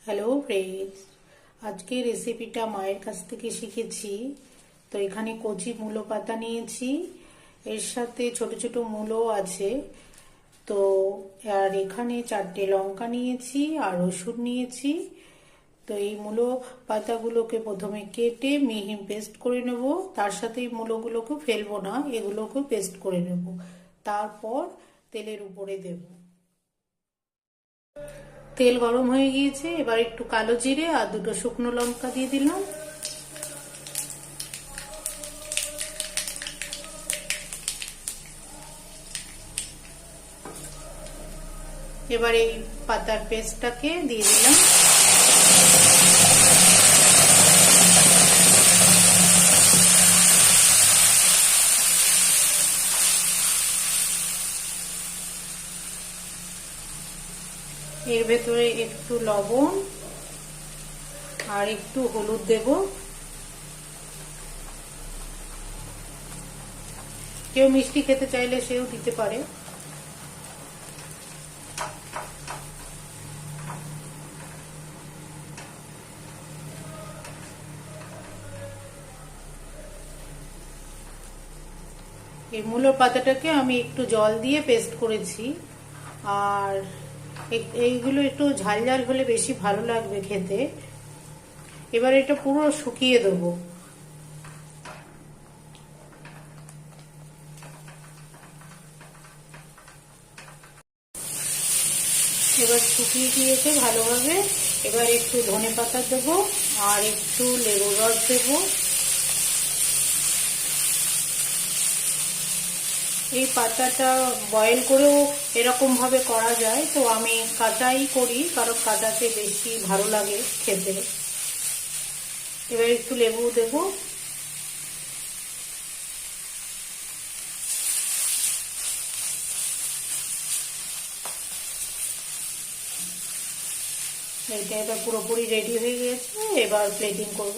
Hello friends, আজকে রেসিপিটা মায়ের কাছ থেকে শিখেছি। তো এখানে কচি মূলো পাতা নিয়েছি, এর সাথে ছোট ছোট মূলো আছে। তো আর এখানে 4টে লঙ্কা নিয়েছি আর রসুন নিয়েছি। তো এই মূলো পাতাগুলোকে প্রথমে কেটে মিহি পেস্ট করে নেব, তার সাথে এই মূলোগুলোকে ফেলবো না, এগুলোকেও পেস্ট করে নেব। তারপর তেলের উপরে দেবো। তেল গরম হয়ে গিয়েছে, এবার একটু কালো জিরে আর 2টো শুকনো লঙ্কা দিয়ে দিলাম। এবার এই পাতার পেস্টটাকে দিয়ে দিলাম। এর ভেতরে একটু লবণ আর একটু হলুদ দেব। কেউ মিষ্টি খেতে চাইলে সেও দিতে পারে। এই মূলোর পাতাটাকে আমি একটু জল দিয়ে পেস্ট করেছি, আর এইগুলো একটু ঝাল ঝাল হলে বেশি ভালো লাগবে খেতে। এবার এটা পুরো শুকিয়ে দেবো। এবার শুকিয়ে গিয়েছে ভালোভাবে। এবার একটু ধনে পাতা দেবো আর একটু লেবুর রস দেবো। এই পাতাটা বয়েল করেও এরকম ভাবে করা যায়, তো আমি কাঁচাই করি কারণ কাঁচাতে বেশি ভালো লাগে খেতে। এবার একটু লেবু দেবো। এটা এবার পুরোপুরি রেডি হয়ে গেছে, এবার প্লেটিং করব।